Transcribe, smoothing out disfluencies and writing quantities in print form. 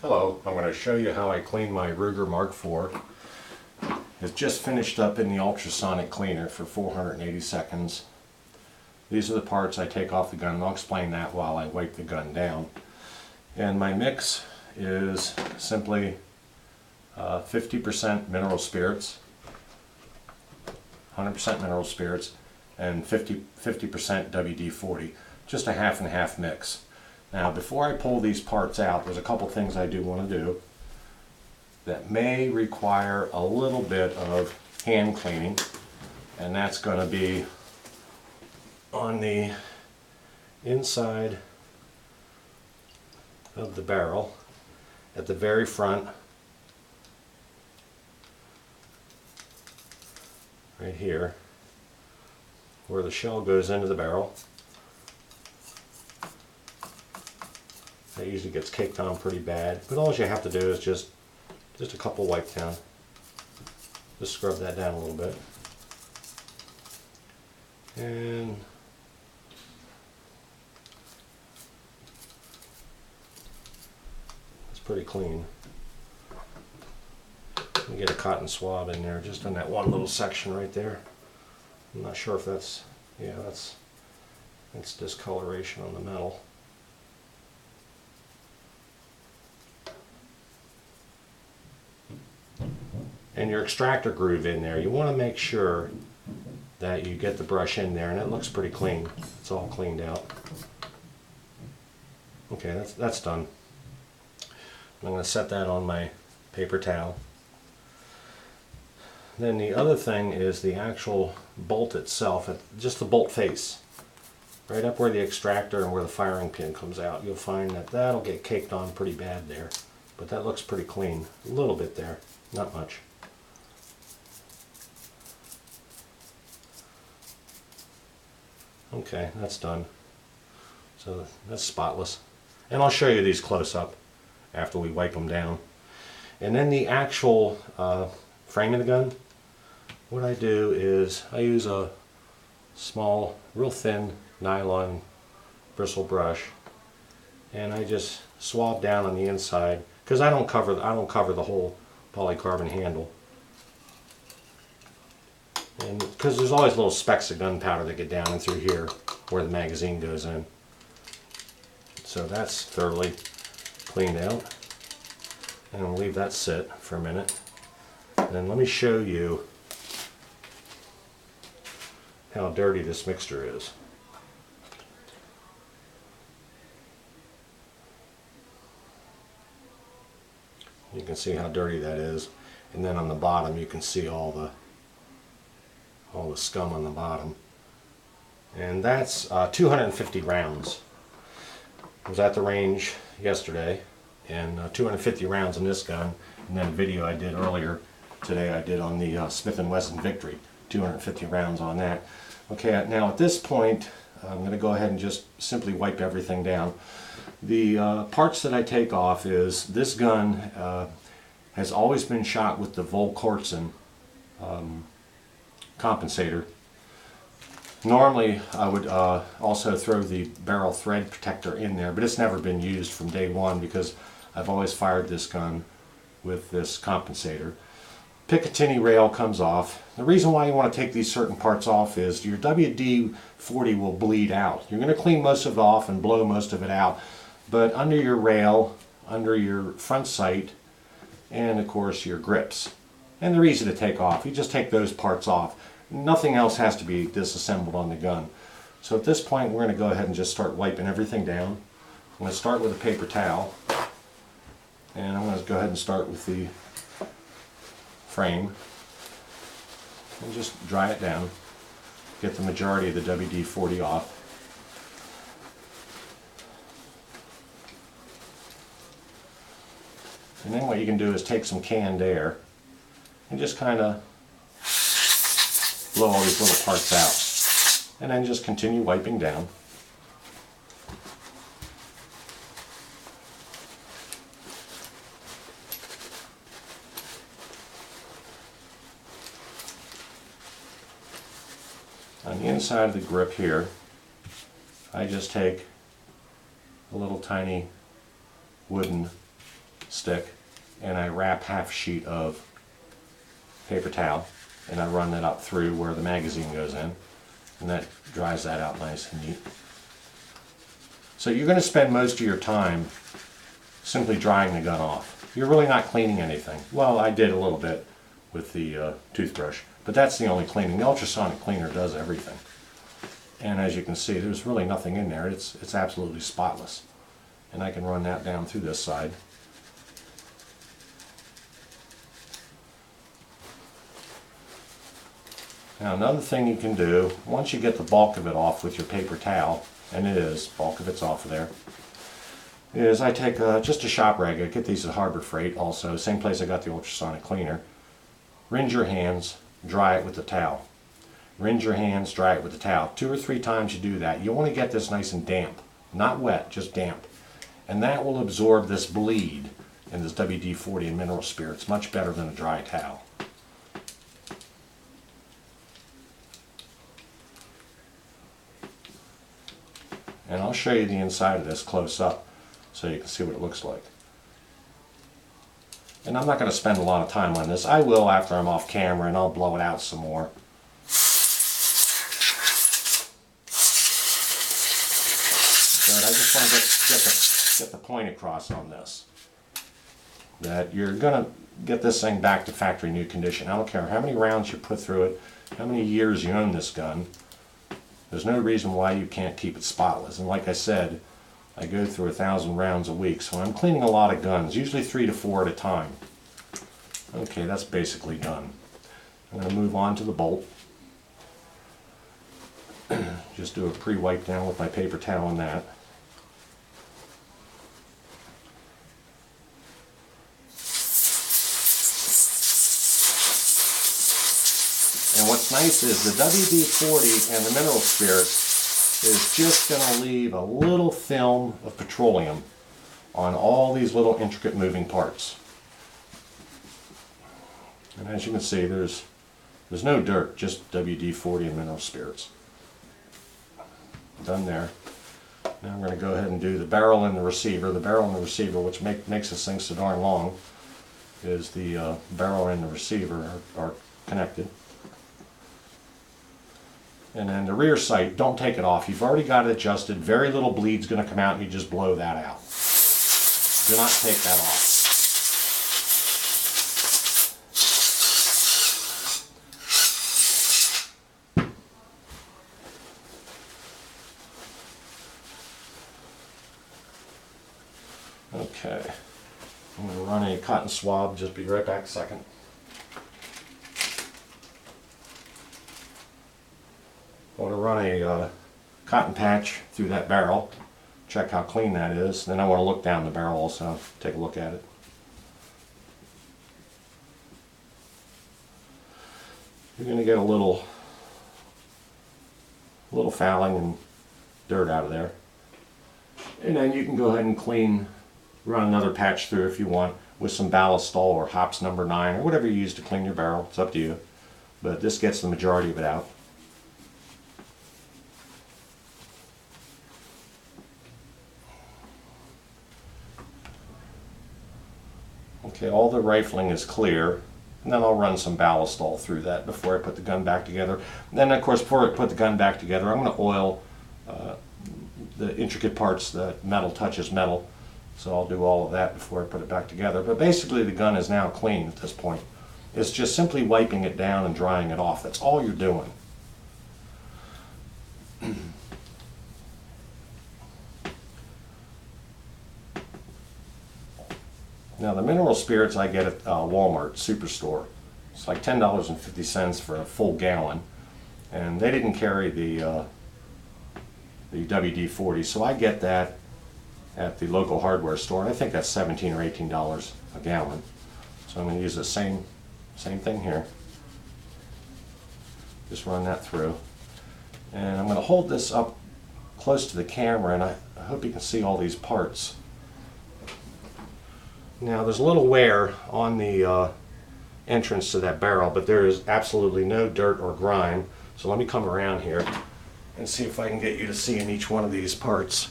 Hello, I'm going to show you how I clean my Ruger Mark IV. It's just finished up in the ultrasonic cleaner for 480 seconds. These are the parts I take off the gun, and I'll explain that while I wipe the gun down. And my mix is simply 50% mineral spirits, 100% mineral spirits, and 50% WD-40. Just a half and half mix. Now, before I pull these parts out, there's a couple things I do want to do that may require a little bit of hand cleaning, and that's going to be on the inside of the barrel at the very front, right here, where the shell goes into the barrel. That usually gets caked on pretty bad, but all you have to do is just a couple wipe down. Just scrub that down a little bit. And it's pretty clean. You get a cotton swab in there, just in that one little section right there. I'm not sure if that's, yeah, that's discoloration on the metal. And your extractor groove in there, you want to make sure that you get the brush in there, and it looks pretty clean. It's all cleaned out. Okay, that's done. I'm going to set that on my paper towel. Then the other thing is the actual bolt itself, just the bolt face. Right up where the extractor and where the firing pin comes out, you'll find that that'll get caked on pretty bad there. But that looks pretty clean. A little bit there, not much. Okay, that's done. So that's spotless. And I'll show you these close up after we wipe them down. And then the actual frame of the gun, what I do is I use a small, real thin nylon bristle brush, and I just swab down on the inside, because I don't cover the whole polycarbonate handle. And because there's always little specks of gunpowder that get down in through here where the magazine goes in. So that's thoroughly cleaned out. And I'll leave that sit for a minute. And let me show you how dirty this mixture is. You can see how dirty that is. And then on the bottom you can see all the scum on the bottom. And that's 250 rounds. I was at the range yesterday, and 250 rounds in this gun, and then a video I did earlier today I did on the Smith & Wesson Victory, 250 rounds on that. Okay, now at this point I'm going to go ahead and just simply wipe everything down. The parts that I take off is this gun has always been shot with the Volquartsen compensator. Normally I would also throw the barrel thread protector in there, but it's never been used from day one because I've always fired this gun with this compensator. Picatinny rail comes off. The reason why you want to take these certain parts off is your WD-40 will bleed out. You're going to clean most of it off and blow most of it out, but under your rail, under your front sight, and of course your grips. And they're easy to take off. You just take those parts off. Nothing else has to be disassembled on the gun. So at this point we're going to go ahead and just start wiping everything down. I'm going to start with a paper towel, and I'm going to go ahead and start with the frame and just dry it down. Get the majority of the WD-40 off. And then what you can do is take some canned air and just kind of blow all these little parts out, and then just continue wiping down. On the inside of the grip here, I just take a little tiny wooden stick, and I wrap half a sheet of paper towel, and I run that up through where the magazine goes in, and that dries that out nice and neat. So you're going to spend most of your time simply drying the gun off. You're really not cleaning anything. Well, I did a little bit with the toothbrush, but that's the only cleaning. The ultrasonic cleaner does everything. And as you can see, there's really nothing in there. It's absolutely spotless. And I can run that down through this side. Now another thing you can do, once you get the bulk of it off with your paper towel, and it is, bulk of it's off of there, is I take just a shop rag. I get these at Harbor Freight also, same place I got the ultrasonic cleaner. Rinse your hands, dry it with the towel. Rinse your hands, dry it with the towel. 2 or 3 times you do that. You want to get this nice and damp. Not wet, just damp. And that will absorb this bleed in this WD-40 and mineral spirits much better than a dry towel. And I'll show you the inside of this close up so you can see what it looks like. And I'm not going to spend a lot of time on this. I will after I'm off camera, and I'll blow it out some more. But I just want to get the point across on this. That you're going to get this thing back to factory new condition. I don't care how many rounds you put through it, how many years you own this gun. There's no reason why you can't keep it spotless. And like I said, I go through 1,000 rounds a week, so I'm cleaning a lot of guns, usually 3 to 4 at a time. Okay, that's basically done. I'm going to move on to the bolt. Just do a pre-wipe down with my paper towel on that. And what's nice is the WD-40 and the mineral spirit is just going to leave a little film of petroleum on all these little intricate moving parts. And as you can see, there's no dirt, just WD-40 and mineral spirits. Done there. Now I'm going to go ahead and do the barrel and the receiver. The barrel and the receiver, which makes this thing so darn long, is the barrel and the receiver are connected. And then the rear sight, don't take it off. You've already got it adjusted. Very little bleed's going to come out and you just blow that out. Do not take that off. Okay. I'm going to run a cotton swab. Just be right back a second. I want to run a cotton patch through that barrel, check how clean that is. Then I want to look down the barrel also, take a look at it. You're going to get a little fouling and dirt out of there. And then you can go ahead and run another patch through if you want with some ballast or hops number 9 or whatever you use to clean your barrel. It's up to you. But this gets the majority of it out. Okay, all the rifling is clear, and then I'll run some ballast all through that before I put the gun back together. And then, of course, before I put the gun back together, I'm going to oil the intricate parts. The metal touches metal, so I'll do all of that before I put it back together. But basically, the gun is now clean at this point. It's just simply wiping it down and drying it off. That's all you're doing. Now the mineral spirits I get at Walmart Superstore. It's like $10.50 for a full gallon, and they didn't carry the WD-40, so I get that at the local hardware store, and I think that's $17 or $18 a gallon. So I'm going to use the same thing here. Just run that through, and I'm going to hold this up close to the camera, and I hope you can see all these parts. Now there's a little wear on the entrance to that barrel, but there is absolutely no dirt or grime. So let me come around here and see if I can get you to see in each one of these parts